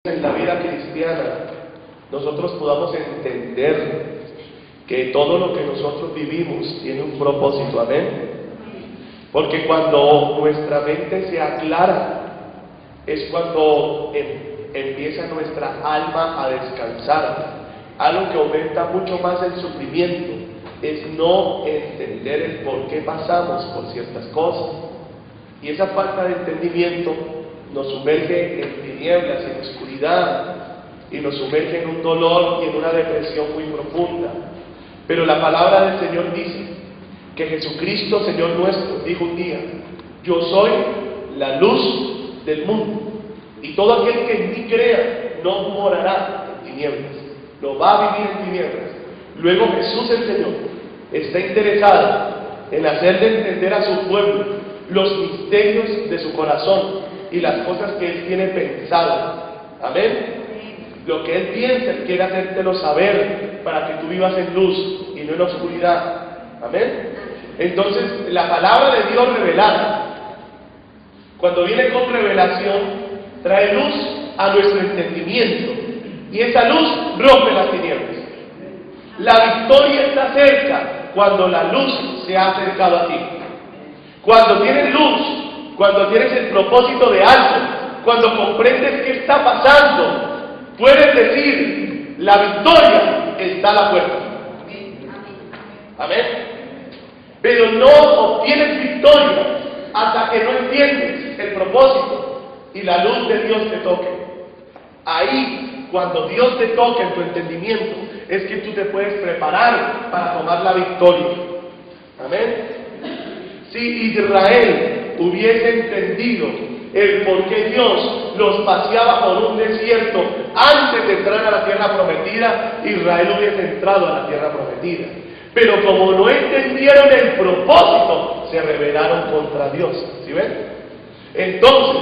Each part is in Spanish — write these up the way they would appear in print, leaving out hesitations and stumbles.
en la vida cristiana nosotros podamos entender que todo lo que nosotros vivimos tiene un propósito, amén. Porque cuando nuestra mente se aclara, es cuando empieza nuestra alma a descansar. Algo que aumenta mucho más el sufrimiento es no entender el por qué pasamos por ciertas cosas. Y esa falta de entendimiento nos sumerge en tinieblas, en oscuridad, y nos sumerge en un dolor y en una depresión muy profunda. Pero la palabra del Señor dice que Jesucristo, Señor nuestro, dijo un día: yo soy la luz del mundo, y todo aquel que en mí crea no morará en tinieblas, no va a vivir en tinieblas. Luego Jesús el Señor está interesado en hacerle entender a su pueblo los misterios de su corazón y las cosas que Él tiene pensado, amén. Lo que Él piensa, Él quiere hacértelo saber para que tú vivas en luz y no en oscuridad, amén. Entonces, la palabra de Dios revelada, cuando viene con revelación, trae luz a nuestro entendimiento, y esa luz rompe las tinieblas. La victoria está cerca cuando la luz se ha acercado a ti. Cuando tienes luz, cuando tienes el propósito de algo, cuando comprendes qué está pasando, puedes decir: la victoria está a la puerta. Amén. Pero no obtienes victoria hasta que no entiendes el propósito y la luz de Dios te toque. Ahí, cuando Dios te toque en tu entendimiento, es que tú te puedes preparar para tomar la victoria. Amén. Si Israel hubiese entendido el por qué Dios los paseaba por un desierto antes de entrar a la tierra prometida, Israel hubiese entrado a la tierra prometida. Pero como no entendieron el propósito, se rebelaron contra Dios. ¿Sí ven? Entonces,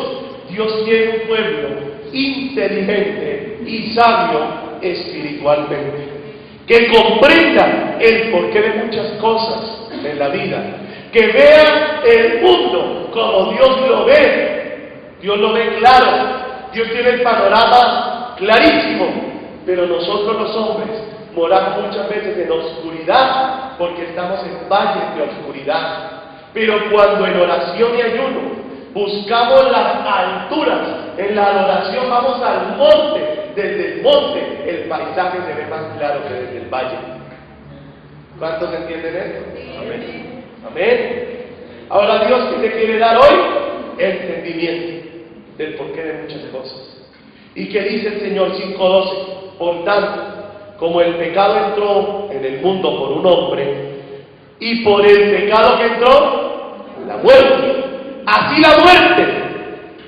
Dios quiere un pueblo inteligente y sabio espiritualmente, que comprenda el porqué de muchas cosas en la vida, que vea el mundo como Dios lo ve. Dios lo ve claro, Dios tiene el panorama clarísimo, pero nosotros los hombres moramos muchas veces en oscuridad porque estamos en valles de oscuridad. Pero cuando en oración y ayuno buscamos las alturas, en la adoración vamos al monte, desde el monte el paisaje se ve más claro que desde el valle. ¿Cuántos entienden esto? Amén. Amén. Ahora, Dios, ¿qué te quiere dar hoy? Entendimiento del porqué de muchas cosas. ¿Y qué dice el Señor 5:12? Por tanto, como el pecado entró en el mundo por un hombre, y por el pecado que entró, la muerte, así la muerte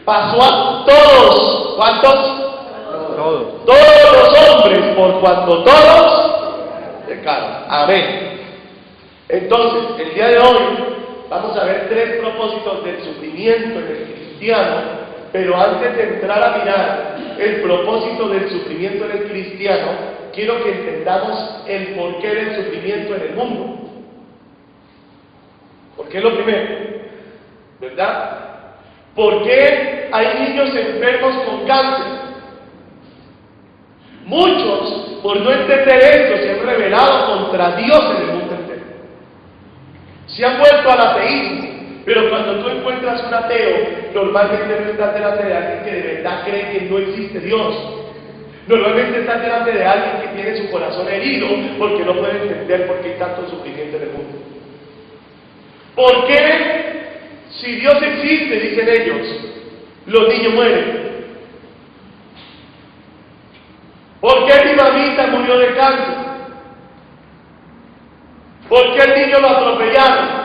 pasó a todos. ¿Cuántos? Todos. Todos los hombres, por cuanto todos pecaron. Amén. Entonces, el día de hoy vamos a ver 3 propósitos del sufrimiento en el cristiano, pero antes de entrar a mirar el propósito del sufrimiento en el cristiano, quiero que entendamos el porqué del sufrimiento en el mundo. Porque es lo primero, ¿verdad? ¿Por qué hay niños enfermos con cáncer? Muchos, por no entender esto, se han rebelado contra Dios en el mundo entero. Se han vuelto al ateísmo. Pero cuando tú encuentras un ateo, normalmente no estás delante de alguien que de verdad cree que no existe Dios. Normalmente estás delante de alguien que tiene su corazón herido porque no puede entender por qué hay tanto sufrimiento en el mundo. ¿Por qué, si Dios existe, dicen ellos, los niños mueren? ¿Por qué mi mamita murió de cáncer? ¿Por qué el niño lo atropellaron?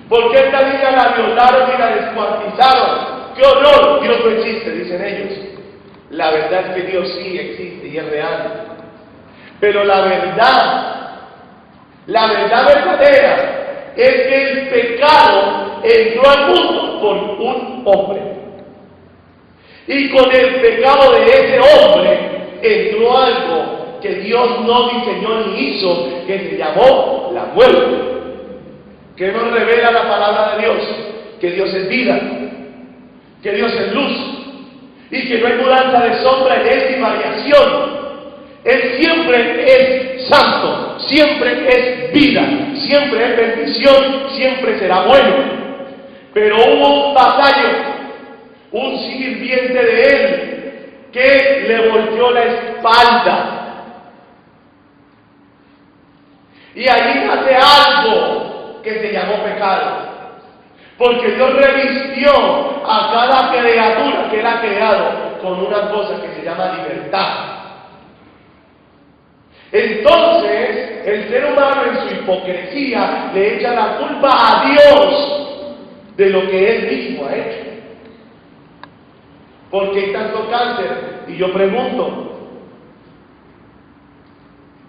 ¿Por qué esta niña la violaron y la descuartizaron? ¡Qué horror! Dios no existe, dicen ellos. La verdad es que Dios sí existe y es real. Pero la verdad verdadera, es que el pecado entró al mundo por un hombre. Y con el pecado de ese hombre entró algo que Dios no diseñó ni hizo, que se llamó la muerte. ¿Qué nos revela la palabra de Dios? Que Dios es vida, que Dios es luz, y que no hay mudanza de sombra en Él ni variación. Él siempre es santo, siempre es vida, siempre es bendición, siempre será bueno. Pero hubo un vasallo, un sirviente de Él, que le volteó la espalda. Y ahí nace algo que se llamó pecado. Porque Dios revistió a cada criatura que Él ha creado con una cosa que se llama libertad. Entonces, el ser humano en su hipocresía le echa la culpa a Dios de lo que Él mismo ha hecho. ¿Por qué hay tanto cáncer? Y yo pregunto,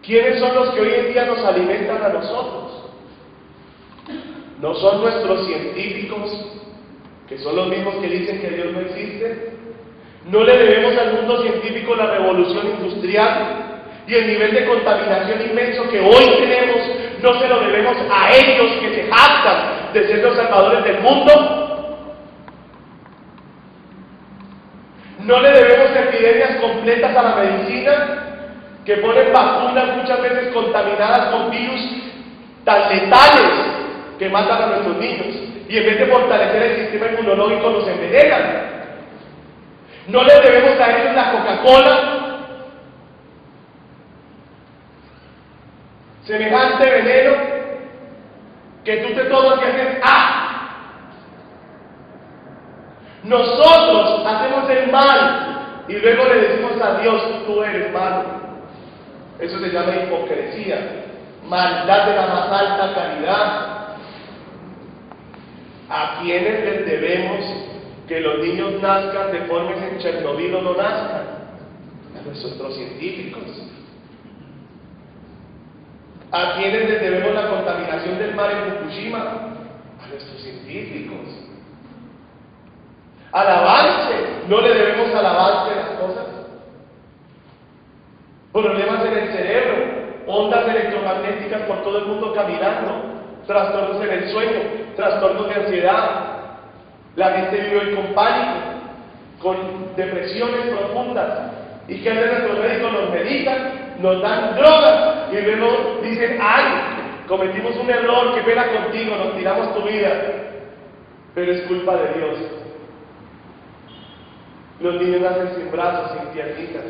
¿quiénes son los que hoy en día nos alimentan a nosotros? ¿No son nuestros científicos, que son los mismos que dicen que Dios no existe? ¿No le debemos al mundo científico la revolución industrial y el nivel de contaminación inmenso que hoy tenemos? ¿No se lo debemos a ellos que se jactan de ser los salvadores del mundo? ¿No le debemos epidemias completas a la medicina, que ponen vacunas muchas veces contaminadas con virus tan letales que matan a nuestros niños, y en vez de fortalecer el sistema inmunológico los envenenan? ¿No le debemos a ellos la Coca-Cola, semejante veneno que tú te tomas y haces Nosotros hacemos el mal y luego le decimos a Dios, tú eres malo. Eso se llama hipocresía, maldad de la más alta calidad. ¿A quiénes les debemos que los niños nazcan deformes en Chernobyl o no nazcan? A nuestros científicos. ¿A quiénes les debemos la contaminación del mar en Fukushima? A nuestros científicos. Al avance, ¿no le debemos al avance de las cosas? Problemas en el cerebro, ondas electromagnéticas por todo el mundo caminando, trastornos en el sueño, trastornos de ansiedad. La gente vive hoy con pánico, con depresiones profundas. ¿Y qué hacen nuestros médicos? Nos medican, nos dan drogas y luego dicen, ¡ay! Cometimos un error, qué pena contigo, nos tiramos tu vida. Pero es culpa de Dios. Los niños nacen sin brazos, sin piernitas,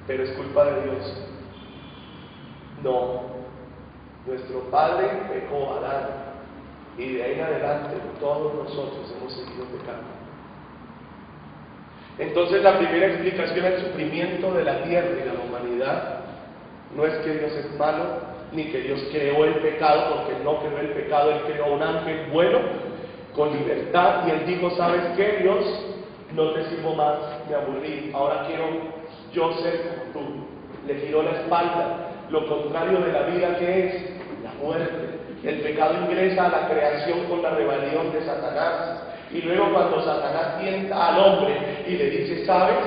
pero es culpa de Dios. No, nuestro padre pecó, Adán, y de ahí en adelante todos nosotros hemos seguido pecando. Entonces la primera explicación al sufrimiento de la tierra y de la humanidad no es que Dios es malo, ni que Dios creó el pecado, porque Él no creó el pecado, Él creó un ángel bueno, con libertad, y Él dijo, ¿sabes qué, Dios? No te sirvo más, me aburrí, ahora quiero yo ser como tú. Le giró la espalda, lo contrario de la vida que es la muerte. El pecado ingresa a la creación con la rebelión de Satanás, y luego cuando Satanás tienta al hombre y le dice, ¿sabes?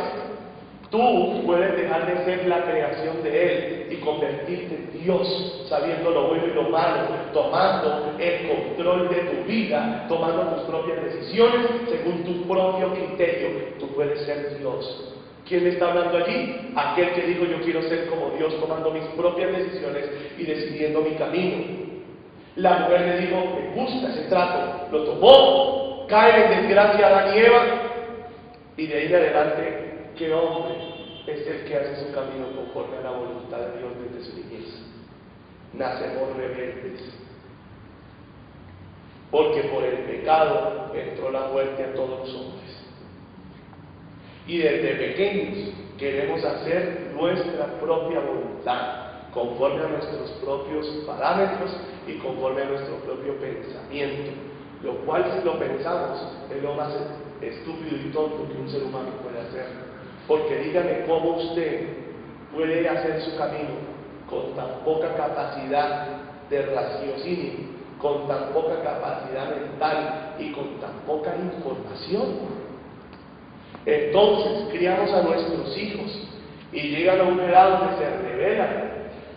Tú puedes dejar de ser la creación de Él y convertirte en Dios, sabiendo lo bueno y lo malo, tomando el control de tu vida, tomando tus propias decisiones según tu propio criterio. Tú puedes ser Dios. ¿Quién le está hablando allí? Aquel que dijo, yo quiero ser como Dios, tomando mis propias decisiones y decidiendo mi camino. La mujer le dijo, me gusta ese trato, lo tomó, cae en desgracia Adán y Eva, y de ahí en adelante, ¿qué hombre es el que hace su camino conforme a la voluntad de Dios desde su niñez? Nacemos rebeldes, porque por el pecado entró la muerte a todos los hombres. Y desde pequeños queremos hacer nuestra propia voluntad, conforme a nuestros propios parámetros y conforme a nuestro propio pensamiento, lo cual, si lo pensamos, es lo más estúpido y tonto que un ser humano puede hacer. Porque dígame cómo usted puede hacer su camino con tan poca capacidad de raciocinio, con tan poca capacidad mental y con tan poca información. Entonces criamos a nuestros hijos y llegan a una edad donde se rebelan,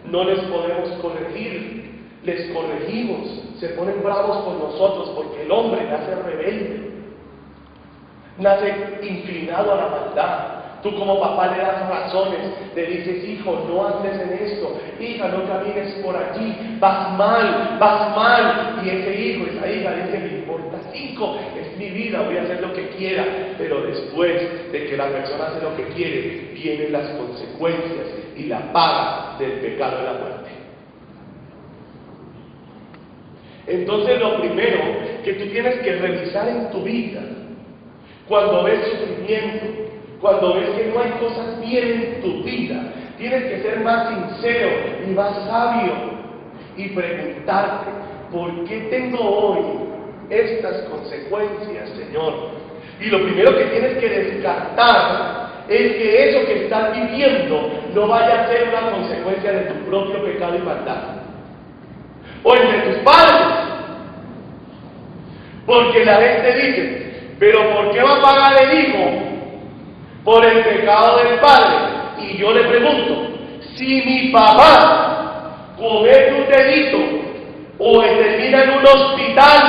no les podemos corregir, les corregimos, se ponen bravos con nosotros porque el hombre nace rebelde. nace inclinado a la maldad. Tú como papá le das razones, le dices, hijo, no andes en esto, hija, no camines por allí, vas mal, y ese hijo, esa hija dice, me importa 5, es mi vida, voy a hacer lo que quiera, pero después de que la persona hace lo que quiere, vienen las consecuencias y la paga del pecado de la muerte. Entonces lo primero que tú tienes que revisar en tu vida, cuando ves sufrimiento, cuando ves que no hay cosas bien en tu vida, tienes que ser más sincero y más sabio y preguntarte, ¿por qué tengo hoy estas consecuencias, Señor? Y lo primero que tienes que descartar es que eso que estás viviendo no vaya a ser una consecuencia de tu propio pecado y maldad, o el de tus padres. Porque la gente dice, pero ¿por qué va a pagar el hijo por el pecado del padre? Y yo le pregunto, si mi papá comete un delito o termina en un hospital,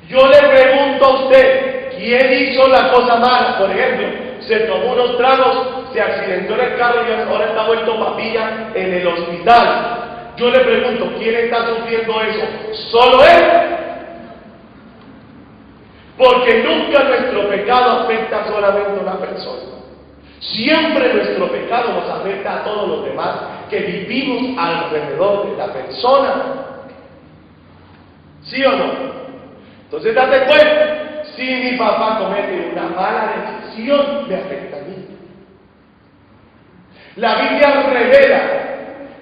yo le pregunto a usted, ¿quién hizo la cosa mala? Por ejemplo, se tomó unos tragos, se accidentó en el carro y ahora está vuelto papilla en el hospital. Yo le pregunto, ¿quién está sufriendo eso? ¿Solo él? Porque nunca nuestro pecado afecta solamente a una persona. Siempre nuestro pecado nos afecta a todos los demás que vivimos alrededor de la persona. ¿Sí o no? Entonces date cuenta, si mi papá comete una mala decisión, me afecta a mí. La Biblia revela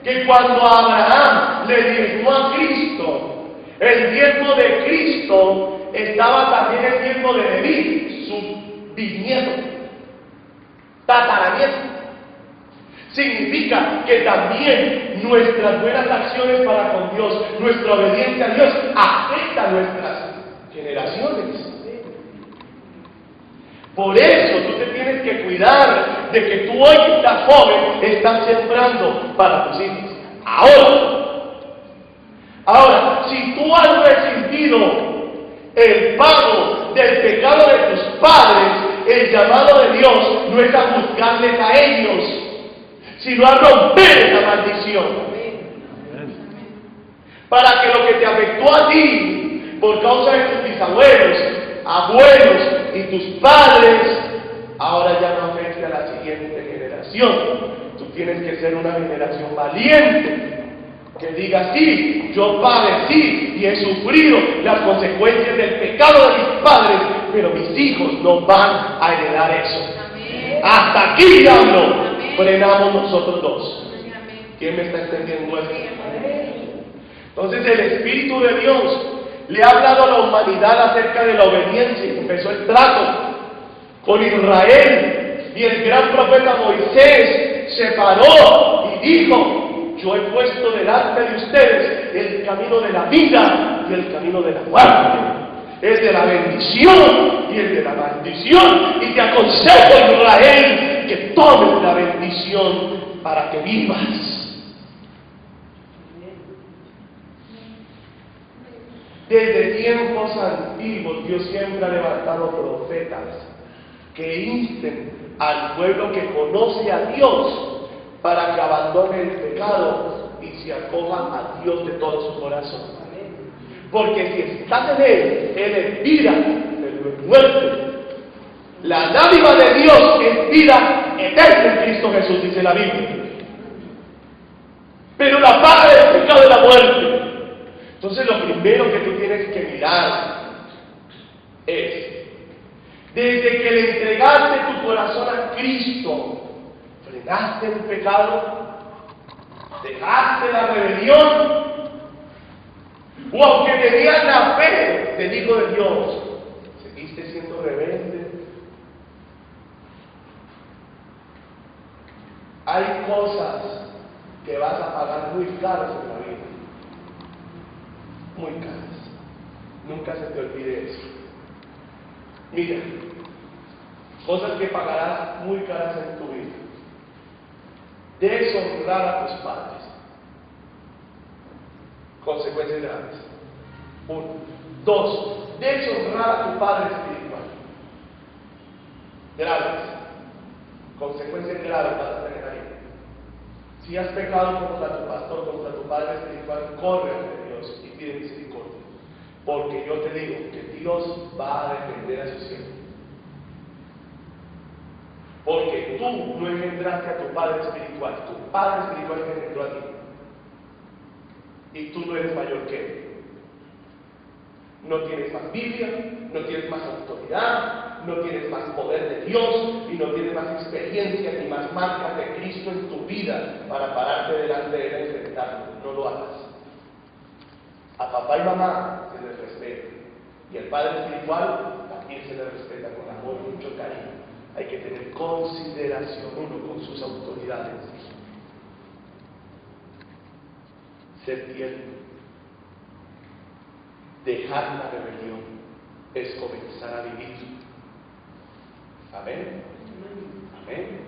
que cuando Abraham le diezmó a Cristo, el diezmo de Cristo estaba también el tiempo de Leví, su bisnieto, tataranieto. Significa que también nuestras buenas acciones para con Dios, nuestra obediencia a Dios, afecta a nuestras generaciones. Por eso tú te tienes que cuidar de que tú hoy que estás joven, estás sembrando para tus hijos. Ahora, si tú has recibido el pago del pecado de tus padres, el llamado de Dios no es a juzgarles a ellos, sino a romper esa maldición. Para que lo que te afectó a ti, por causa de tus bisabuelos, abuelos y tus padres, ahora ya no afecte a la siguiente generación. Tú tienes que ser una generación valiente, que diga, sí, yo padecí y he sufrido las consecuencias del pecado de mis padres, pero mis hijos no van a heredar eso. Amén. Hasta aquí, diablo, frenamos nosotros dos. ¿Quién me está entendiendo esto? Entonces el Espíritu de Dios le ha hablado a la humanidad acerca de la obediencia y empezó el trato con Israel, y el gran profeta Moisés se paró y dijo, yo he puesto delante de ustedes el camino de la vida y el camino de la muerte, el de la bendición y el de la maldición, y te aconsejo, Israel, que tomes la bendición para que vivas. Desde tiempos antiguos Dios siempre ha levantado profetas que insten al pueblo que conoce a Dios para que abandone el pecado y se acoja a Dios de todo su corazón. Porque si estás en Él es vida, pero no es muerte. La dádiva de Dios es vida eterna en Cristo Jesús, dice la Biblia. Pero la paga del pecado es la muerte. Entonces lo primero que tú tienes que mirar es, desde que le entregaste tu corazón a Cristo, ¿frenaste el pecado? ¿Dejaste la rebelión? O aunque tenías la fe, te digo de Dios, ¿seguiste siendo rebelde? Hay cosas que vas a pagar muy caras en la vida. Muy caras. Nunca se te olvide eso. Mira, cosas que pagarás muy caras en tu vida. Deshonrar a tus padres. Consecuencias graves. 1. 2. Deshonrar a tu padre espiritual. graves, consecuencias graves vas a tener ahí. Si has pecado contra tu pastor, contra tu padre espiritual, corre ante Dios y pide misericordia. Porque yo te digo que Dios va a defender a su siervo. Porque tú no engendraste a tu padre espiritual, tu padre espiritual te engendró a ti. Y tú no eres mayor que él. No tienes más Biblia, no tienes más autoridad, no tienes más poder de Dios y no tienes más experiencia ni más marcas de Cristo en tu vida para pararte delante de él y enfrentarlo. No lo hagas. A papá y mamá se les respeta y al padre espiritual también se les respeta con amor y mucho cariño. Hay que tener consideración uno con sus autoridades. Ser tierno. Dejar la rebelión es comenzar a vivir. Amén. Amén.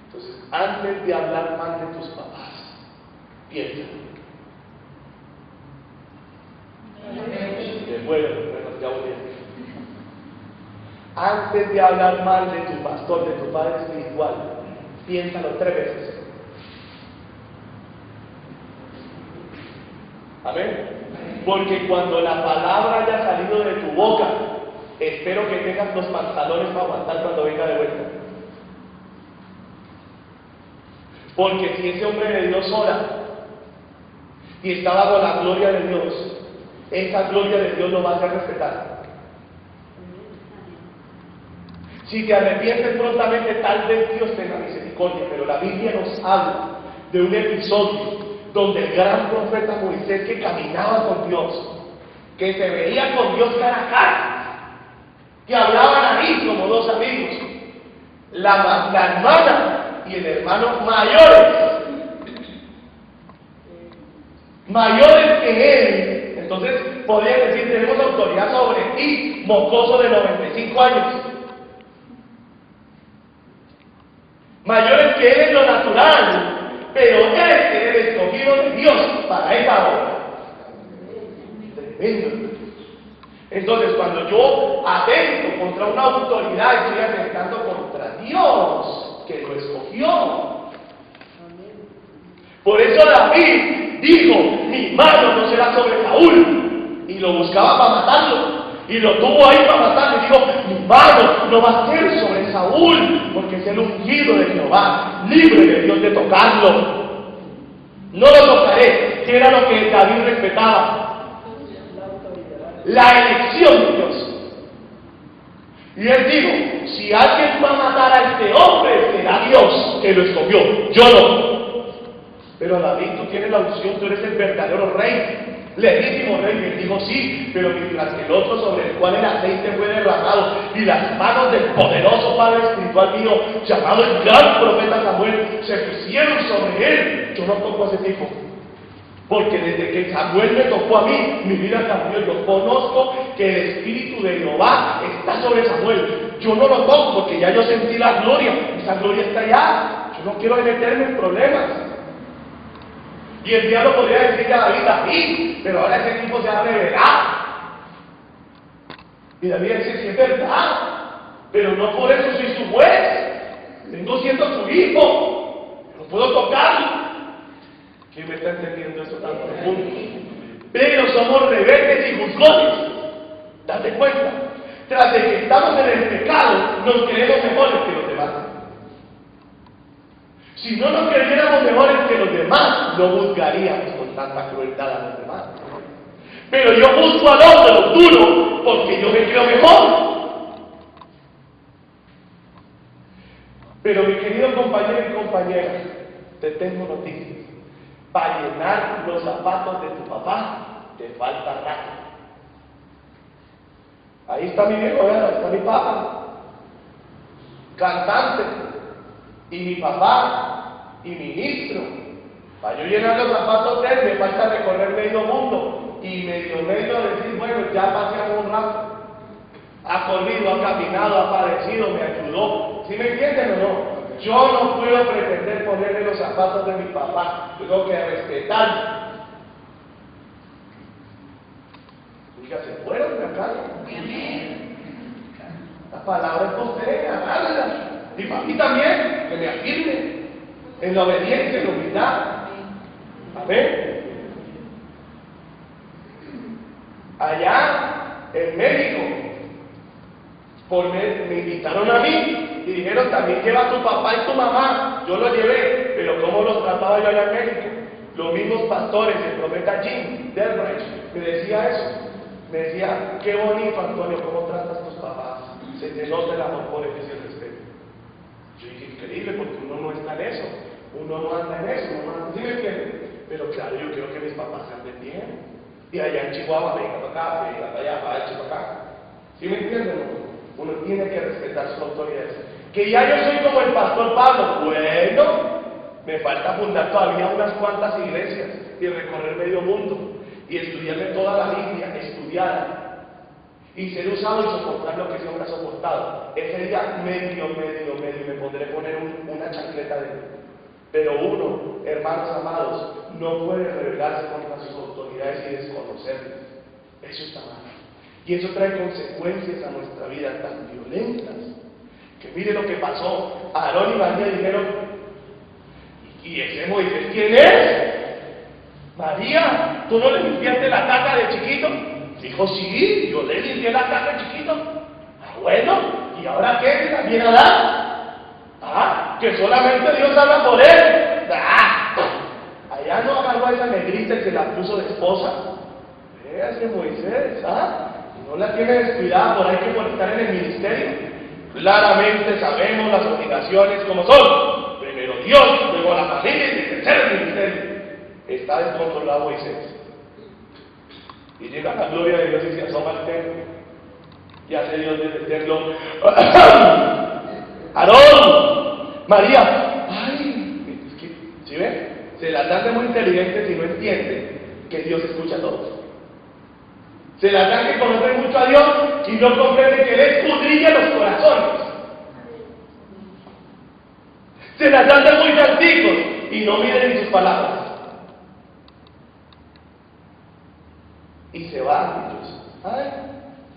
Entonces, antes de hablar mal de tus papás, piensa. Ya voy bien. Antes de hablar mal de tu pastor, de tu padre espiritual, piénsalo 3 veces. Amén. Porque cuando la palabra haya salido de tu boca, espero que tengas los pantalones para aguantar cuando venga de vuelta. Porque si ese hombre de Dios ora y está bajo la gloria de Dios, esa gloria de Dios lo va a hacer respetar. Si te arrepientes prontamente, tal vez Dios tenga misericordia, pero la Biblia nos habla de un episodio donde el gran profeta Moisés, que caminaba con Dios, que se veía con Dios cara a cara, que hablaban ahí como 2 amigos, la hermana y el hermano mayores que él, entonces podrían decir: tenemos autoridad sobre ti, mocoso de 95 años, mayores que él en lo natural, pero él es el escogido de Dios para esa obra. Tremendo. Entonces, cuando yo atento contra una autoridad, estoy atentando contra Dios, que lo escogió. Por eso David dijo: mi mano no será sobre Saúl, y lo buscaba para matarlo. Y lo tuvo ahí para matarlo y dijo: mi mano no va a ser sobre Saúl, porque es el ungido de Jehová, libre de Dios de tocarlo. No lo tocaré. ¿Qué era lo que David respetaba? La elección de Dios. Y él dijo: si alguien va a matar a este hombre, será Dios que lo escogió, yo no. Pero David, tú tienes la unción, tú eres el verdadero rey, legítimo rey. Y él dijo: sí, pero mientras que el otro sobre el cual el aceite fue derramado y las manos del poderoso padre espiritual mío, llamado el gran profeta Samuel, se pusieron sobre él, yo no toco a ese tipo. Porque desde que Samuel me tocó a mí, mi vida cambió. Yo conozco que el Espíritu de Jehová está sobre Samuel. Yo no lo toco porque ya yo sentí la gloria. Esa gloria está allá. Yo no quiero meterme en problemas. Y el diablo podría decirle a David: David, pero ahora ese tipo se ha revelado. Y David dice: sí, es verdad, pero no por eso soy su juez. Vengo siendo su hijo. No puedo tocarlo. ¿Quién me está entendiendo eso tan profundo? Pero somos rebeldes y juzgones. Date cuenta. Tras de que estamos en el pecado, nos creemos mejores que los demás. Si no nos creyéramos mejores que los demás, no juzgaríamos con tanta crueldad a los demás. Pero yo juzgo al otro duro porque yo me creo mejor. Pero mi querido compañero y compañera, te tengo noticias. Para llenar los zapatos de tu papá, te falta rato. Ahí está mi viejo, ¿verdad? Ahí está mi papá, cantante, y mi papá, y ministro. Para yo llenar los zapatos de él, me falta recorrer medio mundo, y medio decir: bueno, ya paseamos un rato. Ha corrido, ha caminado, ha padecido, me ayudó. ¿Sí me entienden o no? Yo no puedo pretender ponerle los zapatos de mi papá, yo tengo que respetarlo. Ya se fueron de acá. La palabra es usted, agárrala. Y para mí también, que me afirme en la obediencia, en la humildad. Amén. Allá en México, me invitaron a mí y dijeron también lleva a tu papá y tu mamá. Yo lo llevé, pero ¿cómo los trataba yo allá en México? Los mismos pastores, el profeta Jim Delbrecht me decía eso. Me decía, qué bonito, Antonio, cómo tratas a tus papás. Se te nota el amor por ellos y el respeto. Yo dije, increíble, porque uno no está en eso. Uno no anda en eso, uno no anda, ¿sí me entiende? Pero claro, yo quiero que mis papás anden bien. Y allá en Chihuahua, venga para acá, venga para allá, para acá. ¿Sí me entienden? Uno tiene que respetar sus autoridades. Que ya yo soy como el pastor Pablo. Bueno, me falta fundar todavía unas cuantas iglesias y recorrer medio mundo y estudiarme toda la Biblia, estudiar y ser usado y soportar lo que ese hombre ha soportado. Ese día medio me podré poner una chancleta de él. Pero uno, hermanos amados, no puede rebelarse contra sus autoridades y desconocerlas. Eso está mal. Y eso trae consecuencias a nuestra vida tan violentas. Que mire lo que pasó. Aarón y María dijeron, ¿y ese Moisés quién es? María, ¿tú no le limpiaste la taza de chiquito? Dijo, sí, yo le limpié la taza de chiquito. Ah, bueno, ¿y ahora qué? ¿Se la viene a dar? Ah, que solamente Dios habla por él. Ah, allá no agarró a esa negrita y se la puso de esposa. Véase Moisés, ¿ah? No la tiene descuidada, por ahí que por estar en el ministerio. Claramente sabemos las obligaciones como son. Primero Dios, luego la familia y tercero el ministerio. Está descontrolado Moisés. Y llega la gloria de Dios y se asoma al templo. Y hace Dios desde el templo. Aarón, María. Ay, es que, ¿sí ven? Se las hace muy inteligentes y no entienden que Dios escucha a todos. Se las dan que conocer mucho a Dios y no comprenden que Él escudriña los corazones. Se las dan de muy santicos y no miren en sus palabras. Y se van ellos. Ay,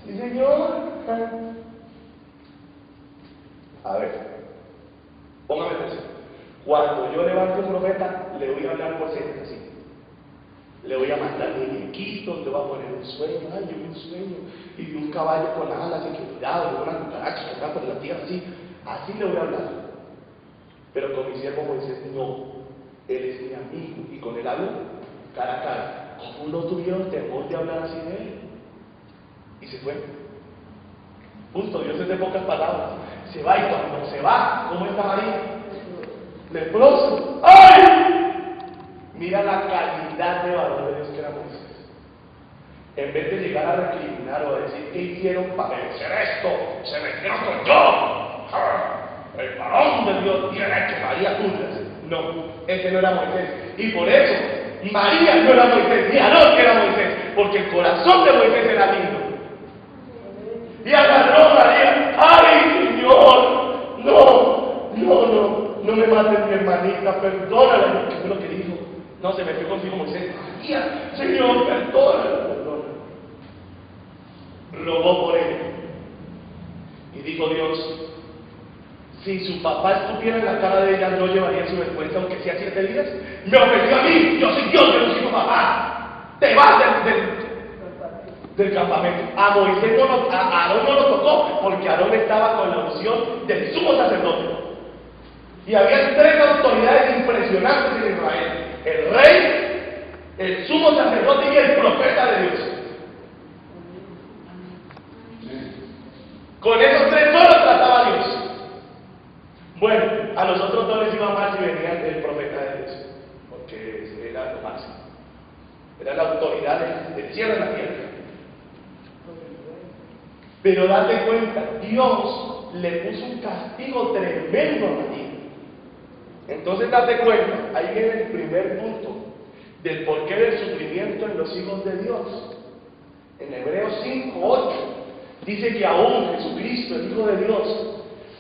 sí señor. A ver, póngame atención. Cuando yo levante un profeta, le voy a hablar por señas así. Le voy a mandar muñequitos, le voy a poner un sueño. Ay, yo vi un sueño y vi un caballo con alas equilibradas, y una cucaracha que está por la tierra así. Así le voy a hablar. Pero con mi siervo Moisés no. Él es mi amigo y con él hablo cara a cara. ¿Cómo no tuvieron temor de hablar así de él? Y se fue. Punto. Dios es de pocas palabras. Se va y cuando se va, ¿cómo está María? Leproso. ¡Ay! Mira la calidad de valor de Dios que era Moisés. En vez de llegar a recriminar o a decir, ¿qué hicieron para merecer esto? Se metieron con yo. El varón de Dios tiene que María Tundas. No, ese no era Moisés. Y por eso, María no era Moisés, ni Aarón era Moisés, porque el corazón de Moisés era lindo. Y agarró María, ¡ay, Señor! No me mates mi hermanita, perdónala. ¿Qué fue lo que dijo? No, se metió consigo Moisés. María, Señor, perdónala. Rogó por él. Y dijo Dios, si su papá estuviera en la cara de ella, no llevaría su vergüenza, aunque sea 7 días. Me ofendió a mí, yo soy Dios, yo no soy tu papá. Te vas del campamento. A Moisés a Aarón no lo tocó, porque Aarón estaba con la unción del sumo sacerdote. Y había 3 autoridades impresionantes en Israel: el rey, el sumo sacerdote y el profeta de Dios. Con esos 3 solo trataba Dios. Bueno, a los otros 2 les iba mal si venían del profeta de Dios, porque era lo máximo. Era la autoridad del cielo y la tierra. Pero date cuenta, Dios le puso un castigo tremendo a María. Entonces date cuenta, ahí viene el primer punto del porqué del sufrimiento en los hijos de Dios. En Hebreos 5:8 dice que aún Jesucristo, el Hijo de Dios,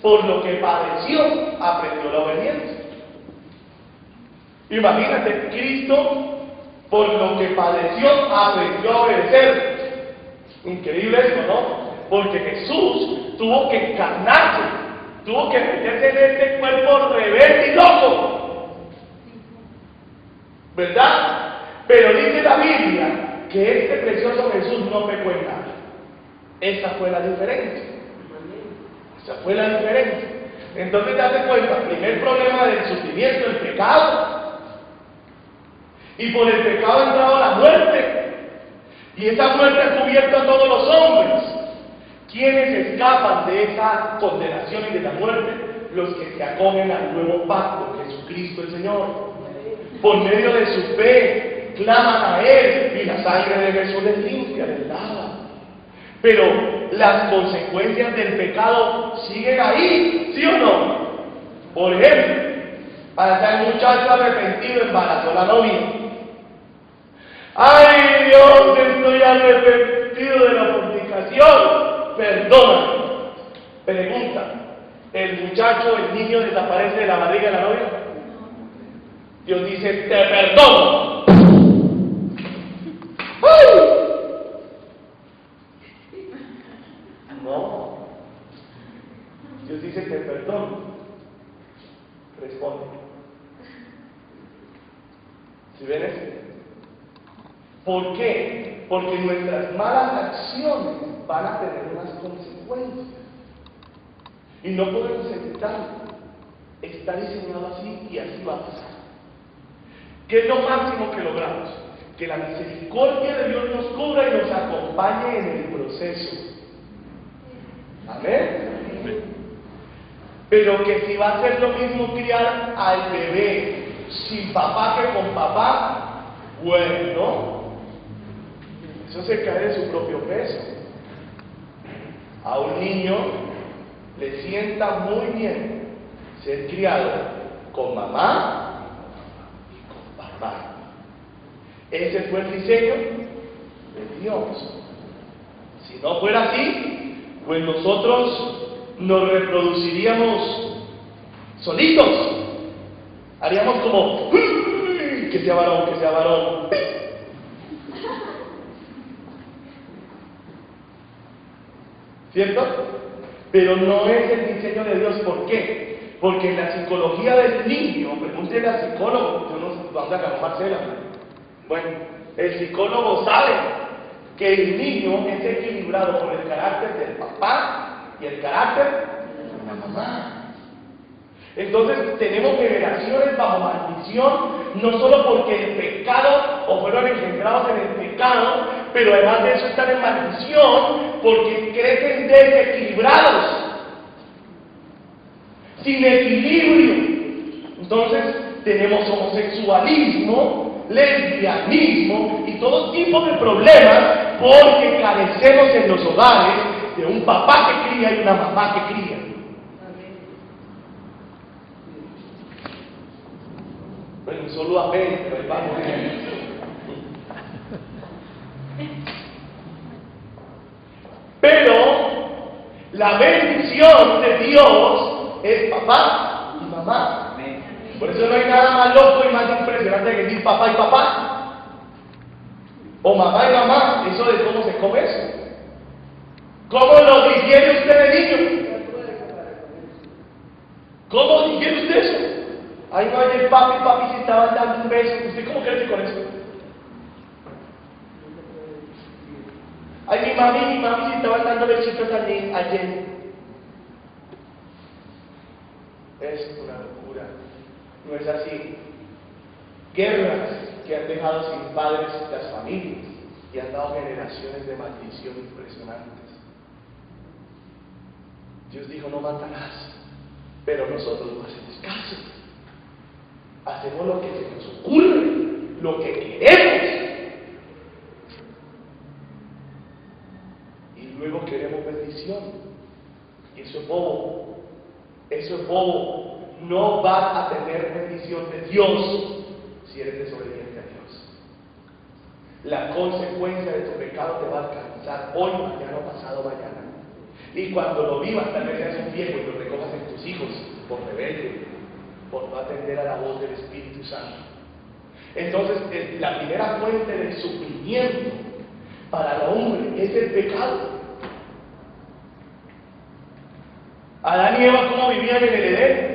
por lo que padeció, aprendió la obediencia. Imagínate, Cristo, por lo que padeció, aprendió a obedecer. Increíble esto, ¿no? Porque Jesús tuvo que encarnarse, tuvo que meterse en este cuerpo rebelde y loco, ¿verdad? Pero dice la Biblia que este precioso Jesús no pecó en nada. Esa fue la diferencia. Esa fue la diferencia. Entonces, date cuenta, primer problema del sufrimiento, el pecado. Y por el pecado ha entrado la muerte. Y esa muerte ha cubierto a todos los hombres. ¿Quiénes escapan de esa condenación y de la muerte? Los que se acogen al nuevo pacto, Jesucristo el Señor. Por medio de su fe, claman a Él, y la sangre de Jesús les limpia, les lava. Pero las consecuencias del pecado siguen ahí, ¿sí o no? Por ejemplo, hasta el muchacho arrepentido embarazó a la novia. ¡Ay, Dios, estoy arrepentido de la fornicación! Perdóname. Pregunta, ¿el muchacho, el niño desaparece de la barriga de la novia? Dios dice, te perdono. ¡Ay! No. Dios dice, te perdono. Responde. ¿Sí ven eso? ¿Por qué? Porque nuestras malas acciones van a tener unas consecuencias. Y no podemos evitarlo. Está diseñado así y así va a pasar. ¿Qué es lo máximo que logramos? Que la misericordia de Dios nos cubra y nos acompañe en el proceso. ¿Amén? Pero que si va a ser lo mismo criar al bebé sin papá que con papá, bueno, eso se cae de su propio peso. A un niño le sienta muy bien ser criado con mamá y con papá. Ese fue el diseño de Dios. Si no fuera así, pues nosotros nos reproduciríamos solitos. Haríamos como que sea varón, que sea varón. ¿Cierto? Pero no es el diseño de Dios. ¿Por qué? Porque en la psicología del niño, pregúntele al psicólogo, yo no vamos a acabar Marcela. Bueno, el psicólogo sabe que el niño es equilibrado por el carácter del papá y el carácter de la mamá. Entonces tenemos generaciones bajo maldición, no solo porque el pecado o fueron engendrados en el pecado, pero además de eso están en maldición porque crecen desequilibrados, sin equilibrio. Entonces tenemos homosexualismo, lesbianismo y todo tipo de problemas porque carecemos en los hogares de un papá que cría y una mamá que cría. Bueno, solo amén, pero ahí vamos. Pero la bendición de Dios es papá y mamá. Por eso no hay nada más loco y más impresionante que decir papá y papá. O mamá y mamá. Eso de cómo se come eso. ¿Cómo lo digiere usted de niño? ¿Cómo digiere usted eso? Ay, no, ayer papi se estaban dando un beso. ¿Usted cómo cree con eso? Ay, mi mami se estaban dando besitos también ayer. Es una locura. No es así. Guerras que han dejado sin padres las familias y han dado generaciones de maldición impresionantes. Dios dijo, no matarás, pero nosotros no hacemos caso. Hacemos lo que se nos ocurre, lo que queremos. Y luego queremos bendición. Y eso es bobo. Eso es bobo. No vas a tener bendición de Dios si eres desobediente a Dios. La consecuencia de tu pecado te va a alcanzar hoy, mañana o pasado mañana. Y cuando lo vivas, tal vez seas un viejo y lo recojas en tus hijos por rebelde, por no atender a la voz del Espíritu Santo. Entonces, la primera fuente de sufrimiento para el hombre es el pecado. Adán y Eva, ¿cómo vivían en el Edén?